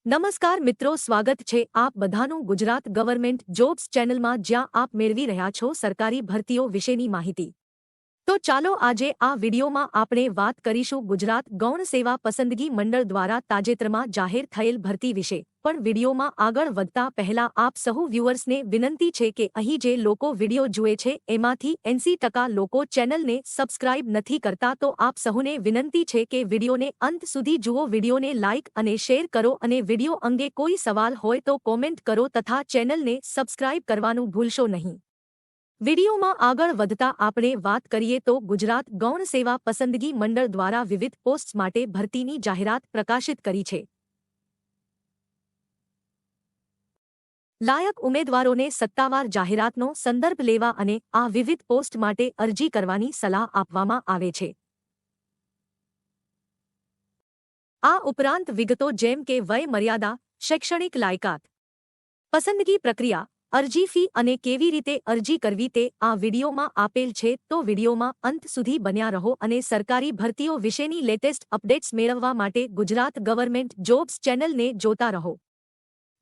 નમસ્કાર મિત્રો, સ્વાગત છે આપ બધાનું ગુજરાત ગવર્મેન્ટ જોબ્સ ચેનલમાં, જ્યાં આપ મેળવી રહ્યા છો સરકારી ભરતીઓ વિશેની માહિતી। તો ચાલો આજે આ વિડીયોમાં આપણે વાત કરીશું ગુજરાત ગૌણ સેવા પસંદગી મંડળ દ્વારા તાજેતરમાં જાહેર થયેલ ભરતી વિશે। પણ વિડીયોમાં આગળ વધતા પહેલા આપ સહુ વ્યુઅર્સને વિનંતી છે કે અહીં જે લોકો વિડીયો જુએ છે એમાંથી 80% લોકો ચેનલને સબસ્ક્રાઇબ નથી કરતા, તો આપ સહુને વિનંતી છે કે વિડીયોને અંત સુધી જુઓ, વિડીયોને લાઇક અને શેર કરો અને વિડીયો અંગે કોઈ સવાલ હોય તો કોમેન્ટ કરો તથા ચેનલને સબસ્ક્રાઇબ કરવાનું ભૂલશો નહીં। વિડીયોમાં આગળ વધતા આપણે વાત કરીએ તો ગુજરાત ગૌણ સેવા પસંદગી મંડળ દ્વારા વિવિધ પોસ્ટ્સ માટે ભરતીની જાહેરાત પ્રકાશિત કરી છે। લાયક ઉમેદવારોને સત્તાવાર જાહેરાતનો સંદર્ભ લેવા અને આ વિવિધ પોસ્ટ માટે અરજી કરવાની સલાહ આપવામાં આવે છે। આ ઉપરાંત વિગતો જેમ કે વય મર્યાદા, શૈક્ષણિક લાયકાત, પસંદગી પ્રક્રિયા, અરજી ફી અને કેવી રીતે અરજી કરવી તે આ વિડીયોમાં આપેલ છે, તો વિડીયોમાં અંત સુધી બન્યા રહો અને સરકારી ભરતીઓ વિશેની લેટેસ્ટ અપડેટ્સ મેળવવા માટે ગુજરાત ગવર્મેન્ટ જોબ્સ ચેનલને જોતા રહો।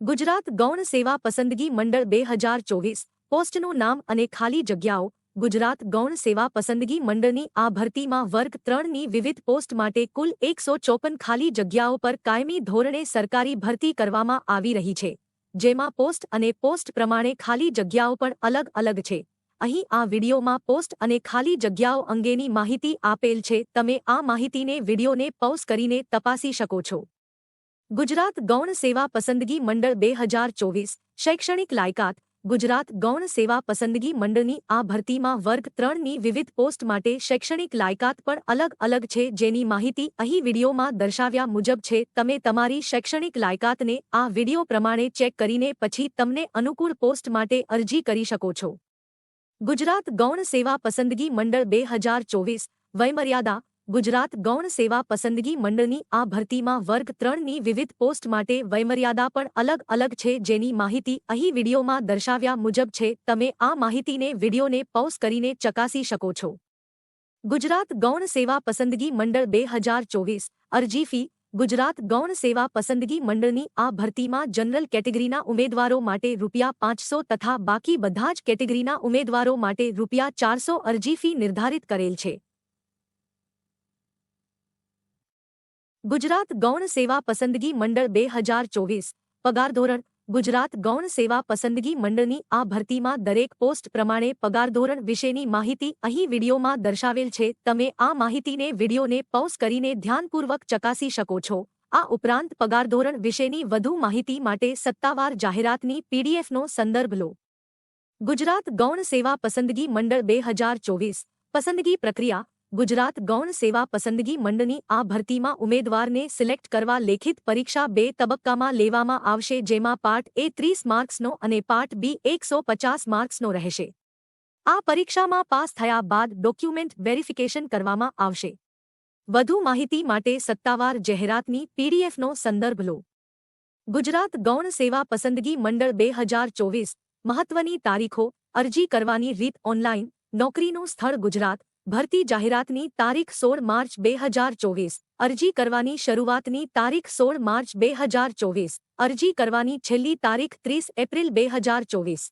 ગુજરાત ગૌણ સેવા પસંદગી મંડળ 2024 પોસ્ટનું નામ અને ખાલી જગ્યાઓ। ગુજરાત ગૌણ સેવા પસંદગી મંડળની આ ભરતીમાં વર્ગ 3ની વિવિધ પોસ્ટ માટે કુલ 154 ખાલી જગ્યાઓ પર કાયમી ધોરણે સરકારી ભરતી કરવામાં આવી રહી છે, જેમાં પોસ્ટ અને પોસ્ટ પ્રમાણે ખાલી જગ્યાઓ પણ અલગ અલગ છે। અહીં આ વિડીયોમાં પોસ્ટ અને ખાલી જગ્યાઓ અંગેની માહિતી આપેલ છે, તમે આ માહિતીને વિડીયોને પૉઝ કરીને તપાસી શકો છો। ગુજરાત ગૌણ સેવા પસંદગી મંડળ 2024 શૈક્ષણિક લાયકાત। ગુજરાત ગૌણ સેવા પસંદગી મંડળની આ ભરતીમાં વર્ગ 3ની વિવિધ પોસ્ટ માટે શૈક્ષણિક લાયકાત પણ અલગ અલગ છે, જેની માહિતી અહીં વિડીયોમાં દર્શાવ્યા મુજબ છે। તમે તમારી શૈક્ષણિક લાયકાતને આ વિડીયો પ્રમાણે ચેક કરીને પછી તમને અનુકૂળ પોસ્ટ માટે અરજી કરી શકો છો। ગુજરાત ગૌણ સેવા પસંદગી મંડળ 2024 વયમર્યાદા। ગુજરાત ગૌણ સેવા પસંદગી મંડળની આ ભરતીમાં વર્ગ 3ની વિવિધ પોસ્ટ માટે વયમર્યાદા પણ અલગ અલગ છે, જેની માહિતી અહીં વિડીયોમાં દર્શાવ્યા મુજબ છે। તમે આ માહિતીને વિડીયોને પૉઝ કરીને ચકાસી શકો છો। ગુજરાત ગૌણ સેવા પસંદગી મંડળ 2024 અરજી ફી। ગુજરાત ગૌણ સેવા પસંદગી મંડળની આ ભરતીમાં જનરલ કેટેગરીના ઉમેદવારો માટે ₹500 તથા બાકી બધા જ કેટેગરીના ઉમેદવારો માટે ₹400 અરજી ફી નિર્ધારિત કરેલ છે। ગુજરાત ગૌણ સેવા પસંદગી મંડળ 2024 પગાર ધોરણ। ગુજરાત ગૌણ સેવા પસંદગી મંડળની આ ભરતીમાં દરેક પોસ્ટ પ્રમાણે પગાર ધોરણ વિશેની માહિતી અહીં વિડીયોમાં દર્શાવેલ છે। તમે આ માહિતીને વિડીયોને પૉઝ કરીને ધ્યાનપૂર્વક ચકાસી શકો છો। આ ઉપરાંત પગાર ધોરણ વિશેની વધુ માહિતી માટે સત્તાવાર જાહેરાતની પીડીએફનો સંદર્ભ લો। ગુજરાત ગૌણ સેવા પસંદગી મંડળ 2024 પસંદગી પ્રક્રિયા। ગુજરાત ગૌણ સેવા પસંદગી મંડળની આ ભરતીમાં ઉમેદવારને સિલેક્ટ કરવા લેખિત પરીક્ષા 2 તબક્કામાં લેવામાં આવશે, જેમાં પાર્ટ એ 30 માર્ક્સનો અને પાર્ટ બી 150 માર્ક્સનો રહેશે। આ પરીક્ષામાં પાસ થયા બાદ ડોક્યુમેન્ટ વેરિફિકેશન કરવામાં આવશે। વધુ માહિતી માટે સત્તાવાર જાહેરાતની પીડીએફનો સંદર્ભ લો। ગુજરાત ગૌણ સેવા પસંદગી મંડળ 2024 મહત્વની તારીખો। અરજી કરવાની રીત ઓનલાઈન। નોકરીનું સ્થળ ગુજરાત। ભરતી જાહેરાતની તારીખ 16 માર્ચ 2024। અરજી કરવાની શરૂઆતની તારીખ 16 માર્ચ 2024। અરજી કરવાની છેલ્લી તારીખ 30 એપ્રિલ 2024।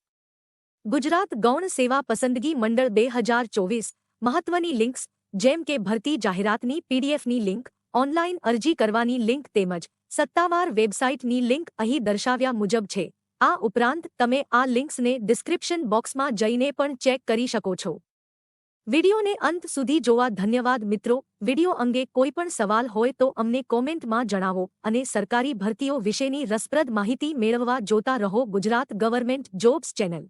ગુજરાત ગૌણ સેવા પસંદગી મંડળ 2024 મહત્વની લિંક્સ, જેમ કે ભરતી જાહેરાતની પીડીએફની લિંક, ઓનલાઈન અરજી કરવાની લિંક તેમજ સત્તાવાર વેબસાઇટની લિંક અહીં દર્શાવ્યા મુજબ છે। આ ઉપરાંત તમે આ લિંક્સને ડિસ્ક્રિપ્શન બોક્સમાં જઈને પણ ચેક કરી શકો છો। વિડીયોને અંત સુધી જોવા ધન્યવાદ મિત્રો। વિડીયો અંગે કોઈ પણ સવાલ હોય તો અમને કોમેન્ટમાં જણાવો અને સરકારી ભરતીઓ વિશેની રસપ્રદ માહિતી મેળવવા જોતા રહો ગુજરાત ગવર્મેન્ટ જોબ્સ ચેનલ।